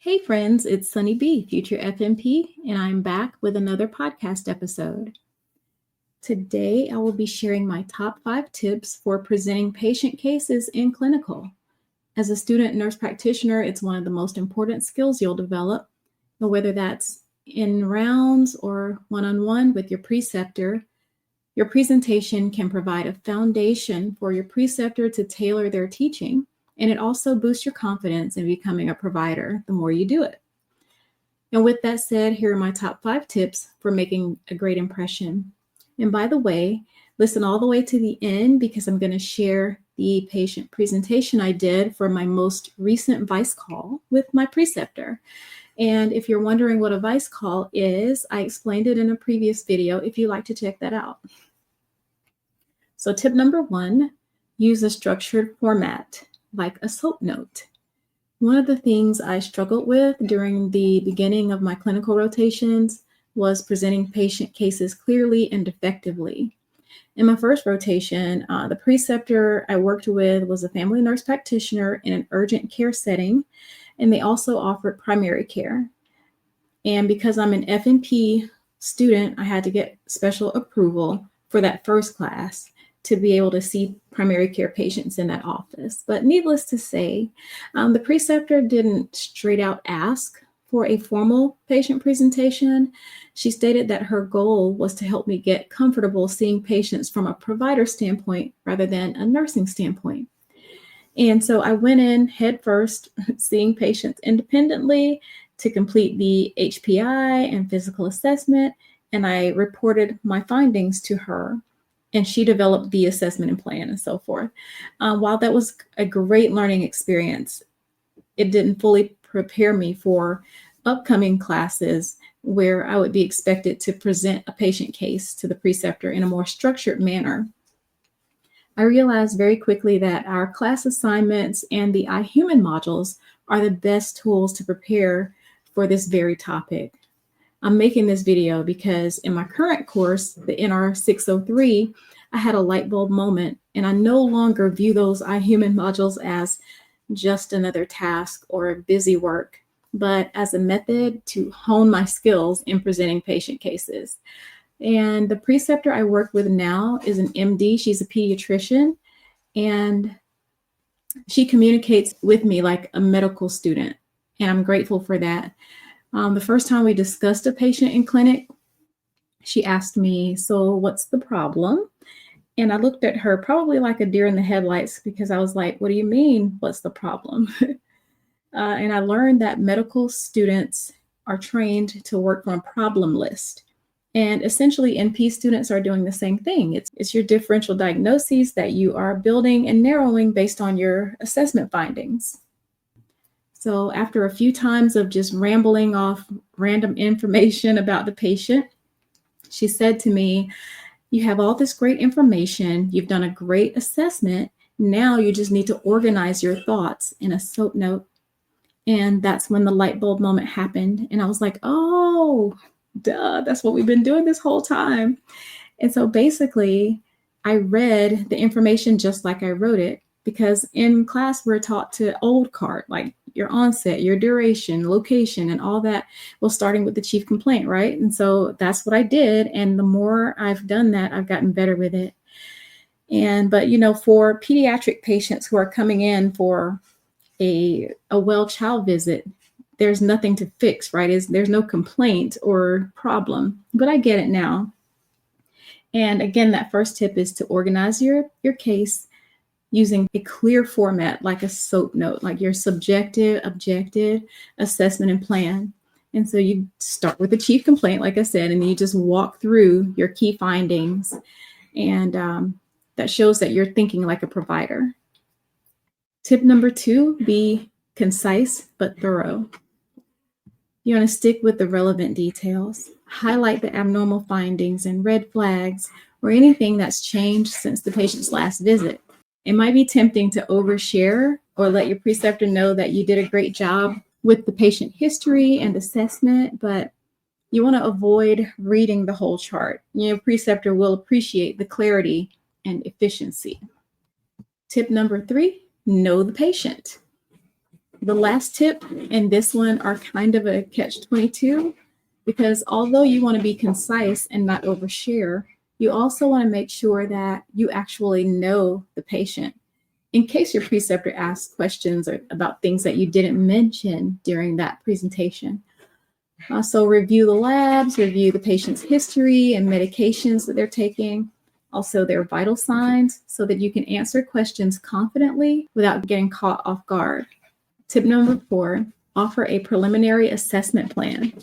Hey friends, it's Sunny B, future FMP, and I'm back with another podcast episode. Today, I will be sharing my top 5 tips for presenting patient cases in clinical. As a student nurse practitioner, it's one of the most important skills you'll develop, whether that's in rounds or one-on-one with your preceptor. Your presentation can provide a foundation for your preceptor to tailor their teaching, and it also boosts your confidence in becoming a provider the more you do it. And with that said, here are my top 5 tips for making a great impression. And by the way, listen all the way to the end because I'm going to share the patient presentation I did for my most recent vice call with my preceptor. And if you're wondering what a vice call is, I explained it in a previous video if you'd like to check that out. So tip number 1, use a structured format like a SOAP note. One of the things I struggled with during the beginning of my clinical rotations was presenting patient cases clearly and effectively. In my first rotation, the preceptor I worked with was a family nurse practitioner in an urgent care setting, and they also offered primary care. And because I'm an FNP student, I had to get special approval for that first class to be able to see primary care patients in that office. But needless to say, the preceptor didn't straight out ask for a formal patient presentation. She stated that her goal was to help me get comfortable seeing patients from a provider standpoint rather than a nursing standpoint. And so I went in head first, seeing patients independently to complete the HPI and physical assessment, and I reported my findings to her. And she developed the assessment and plan and so forth. While that was a great learning experience, it didn't fully prepare me for upcoming classes where I would be expected to present a patient case to the preceptor in a more structured manner. I realized very quickly that our class assignments and the iHuman modules are the best tools to prepare for this very topic. I'm making this video because in my current course, the NR 603, I had a light bulb moment, and I no longer view those iHuman modules as just another task or busy work, but as a method to hone my skills in presenting patient cases. And the preceptor I work with now is an MD. She's a pediatrician, and she communicates with me like a medical student, and I'm grateful for that. The first time we discussed a patient in clinic, she asked me, "So what's the problem?" And I looked at her probably like a deer in the headlights because I was like, "What do you mean, what's the problem?" And I learned that medical students are trained to work from a problem list. And essentially, NP students are doing the same thing. It's your differential diagnoses that you are building and narrowing based on your assessment findings. So after a few times of just rambling off random information about the patient, she said to me, "You have all this great information. You've done a great assessment. Now you just need to organize your thoughts in a SOAP note." And that's when the light bulb moment happened. And I was like, oh, duh, that's what we've been doing this whole time. And so basically, I read the information just like I wrote it, because in class, we're taught to old cart, like your onset, your duration, location, and all that. Well, starting with the chief complaint, right? And so that's what I did. And the more I've done that, I've gotten better with it. But for pediatric patients who are coming in for a well child visit, there's nothing to fix, right? There's no complaint or problem, but I get it now. And again, that first tip is to organize your case using a clear format like a SOAP note, like your subjective, objective, assessment, and plan. And so you start with the chief complaint, like I said, and then you just walk through your key findings. And that shows that you're thinking like a provider. Tip number 2, be concise but thorough. You want to stick with the relevant details. Highlight the abnormal findings and red flags or anything that's changed since the patient's last visit. It might be tempting to overshare or let your preceptor know that you did a great job with the patient history and assessment, but you want to avoid reading the whole chart. Your preceptor will appreciate the clarity and efficiency. Tip number 3, know the patient. The last tip and this one are kind of a catch-22 because although you want to be concise and not overshare, you also want to make sure that you actually know the patient in case your preceptor asks questions about things that you didn't mention during that presentation. So review the labs, review the patient's history and medications that they're taking, also their vital signs, so that you can answer questions confidently without getting caught off guard. Tip number 4, offer a preliminary assessment plan.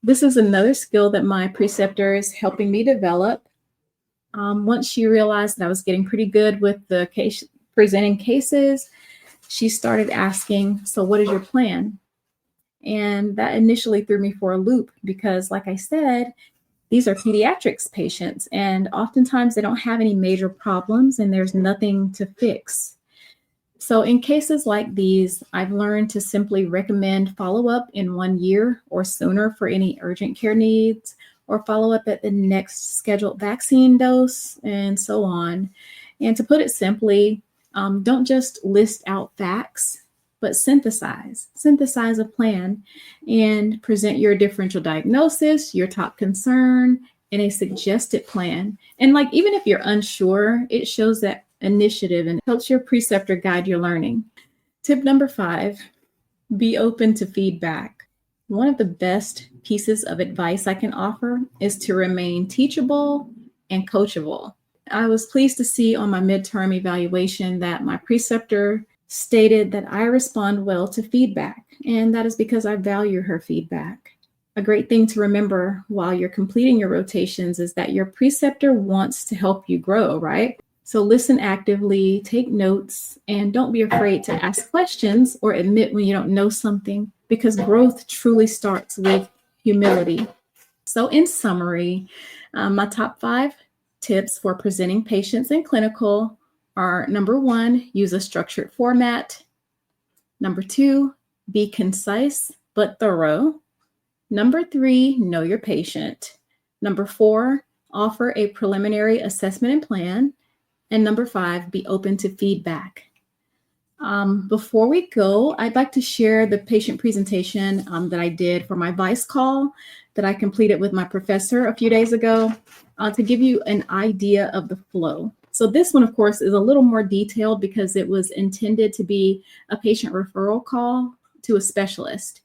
This is another skill that my preceptor is helping me develop. Once she realized that I was getting pretty good with the presenting cases, she started asking, so what is your plan? And that initially threw me for a loop because, like I said, these are pediatrics patients, and oftentimes they don't have any major problems and there's nothing to fix. So in cases like these, I've learned to simply recommend follow-up in 1 year or sooner for any urgent care needs, or follow up at the next scheduled vaccine dose, and so on. And to put it simply, don't just list out facts, but synthesize a plan and present your differential diagnosis, your top concern, and a suggested plan. And like, even if you're unsure, it shows that initiative and helps your preceptor guide your learning. Tip number 5, be open to feedback. One of the best pieces of advice I can offer is to remain teachable and coachable. I was pleased to see on my midterm evaluation that my preceptor stated that I respond well to feedback, and that is because I value her feedback. A great thing to remember while you're completing your rotations is that your preceptor wants to help you grow, right? So listen actively, take notes, and don't be afraid to ask questions or admit when you don't know something, because growth truly starts with humility. So in summary, my top 5 tips for presenting patients in clinical are: number 1, use a structured format. Number 2, be concise but thorough. Number 3, know your patient. Number 4, offer a preliminary assessment and plan. And number 5, be open to feedback. Before we go, I'd like to share the patient presentation that I did for my VICE call that I completed with my professor a few days ago to give you an idea of the flow. So this one, of course, is a little more detailed because it was intended to be a patient referral call to a specialist.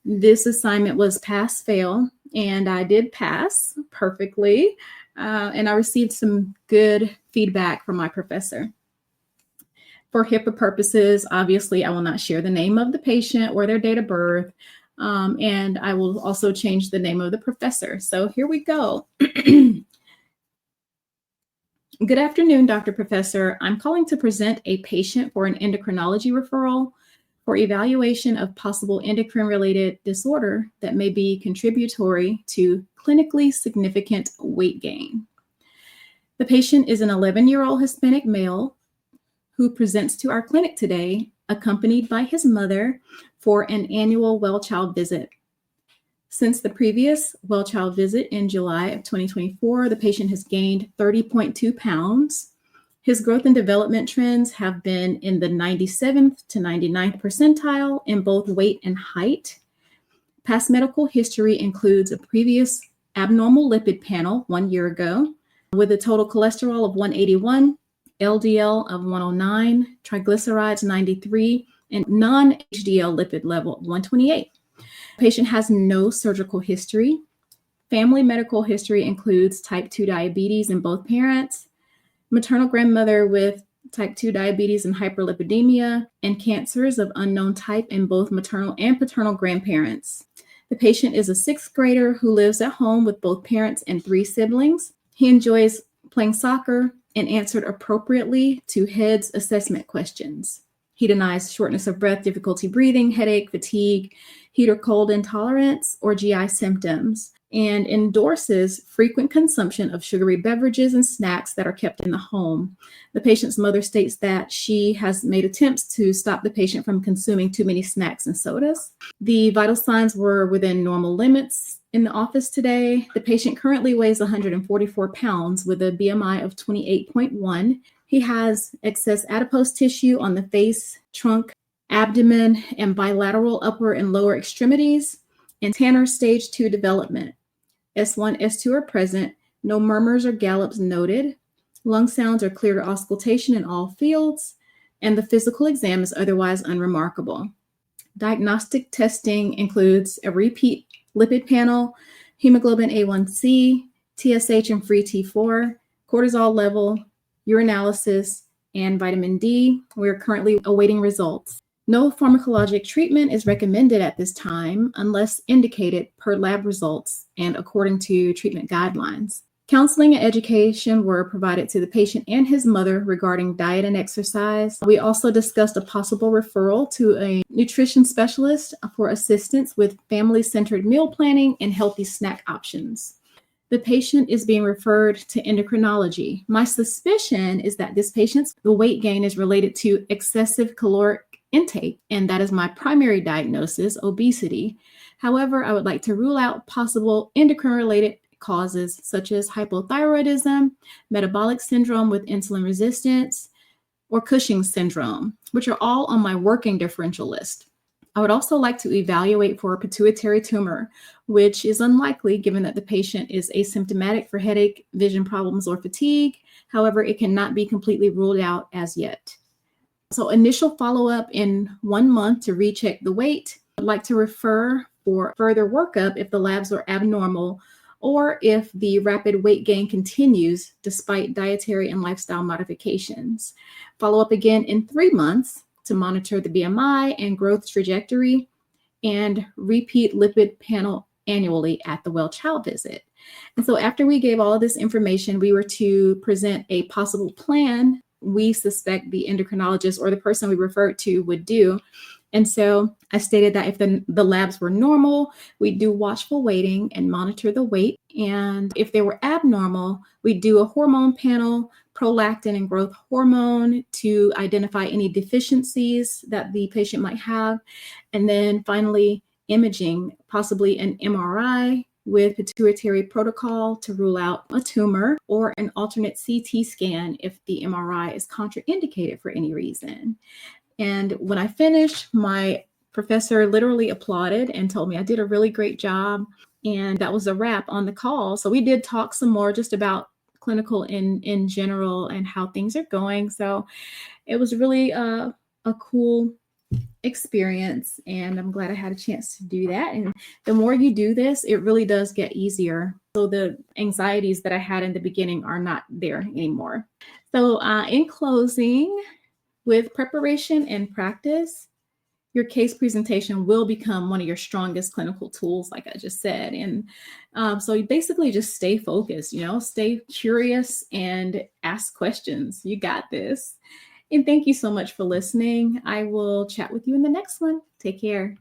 This assignment was pass-fail, and I did pass perfectly, and I received some good feedback from my professor. For HIPAA purposes, obviously, I will not share the name of the patient or their date of birth, and I will also change the name of the professor. So here we go. Good afternoon, Dr. Professor. I'm calling to present a patient for an endocrinology referral for evaluation of possible endocrine-related disorder that may be contributory to clinically significant weight gain. The patient is an 11-year-old Hispanic male who presents to our clinic today, accompanied by his mother for an annual well-child visit. Since the previous well-child visit in July of 2024, the patient has gained 30.2 pounds. His growth and development trends have been in the 97th to 99th percentile in both weight and height. Past medical history includes a previous abnormal lipid panel 1 year ago with a total cholesterol of 181, LDL of 109, triglycerides 93, and non-HDL lipid level 128. Patient has no surgical history. Family medical history includes type 2 diabetes in both parents, maternal grandmother with type 2 diabetes and hyperlipidemia, and cancers of unknown type in both maternal and paternal grandparents. The patient is a 6th grader who lives at home with both parents and 3 siblings. He enjoys playing soccer and answered appropriately to HEADS assessment questions. He denies shortness of breath, difficulty breathing, headache, fatigue, heat or cold intolerance, or GI symptoms, and endorses frequent consumption of sugary beverages and snacks that are kept in the home. The patient's mother states that she has made attempts to stop the patient from consuming too many snacks and sodas. The vital signs were within normal limits in the office today. The patient currently weighs 144 pounds with a BMI of 28.1. He has excess adipose tissue on the face, trunk, abdomen and bilateral upper and lower extremities, and Tanner stage 2 development. S1, S2 are present. No murmurs or gallops noted. Lung sounds are clear to auscultation in all fields, and the physical exam is otherwise unremarkable. Diagnostic testing includes a repeat lipid panel, hemoglobin A1C, TSH and free T4, cortisol level, urinalysis, and vitamin D. We are currently awaiting results. No pharmacologic treatment is recommended at this time unless indicated per lab results and according to treatment guidelines. Counseling and education were provided to the patient and his mother regarding diet and exercise. We also discussed a possible referral to a nutrition specialist for assistance with family-centered meal planning and healthy snack options. The patient is being referred to endocrinology. My suspicion is that this patient's weight gain is related to excessive caloric intake, and that is my primary diagnosis, obesity. However, I would like to rule out possible endocrine-related causes such as hypothyroidism, metabolic syndrome with insulin resistance, or Cushing's syndrome, which are all on my working differential list. I would also like to evaluate for a pituitary tumor, which is unlikely given that the patient is asymptomatic for headache, vision problems, or fatigue. However, it cannot be completely ruled out as yet. So initial follow-up in 1 month to recheck the weight. I'd like to refer for further workup if the labs are abnormal or if the rapid weight gain continues despite dietary and lifestyle modifications. Follow up again in 3 months to monitor the BMI and growth trajectory, and repeat lipid panel annually at the well-child visit. And so after we gave all of this information, we were to present a possible plan we suspect the endocrinologist or the person we referred to would do. And so I stated that if the labs were normal, we'd do watchful waiting and monitor the weight. And if they were abnormal, we'd do a hormone panel, prolactin and growth hormone to identify any deficiencies that the patient might have. And then finally, imaging, possibly an MRI with pituitary protocol to rule out a tumor, or an alternate CT scan if the MRI is contraindicated for any reason. And when I finished, my professor literally applauded and told me I did a really great job. And that was a wrap on the call. So we did talk some more just about clinical in general and how things are going. So it was really a cool experience, and I'm glad I had a chance to do that. And the more you do this, it really does get easier. So the anxieties that I had in the beginning are not there anymore. So in closing, with preparation and practice, your case presentation will become one of your strongest clinical tools, like I just said. And so you basically just stay focused, stay curious and ask questions. You got this. And thank you so much for listening. I will chat with you in the next one. Take care.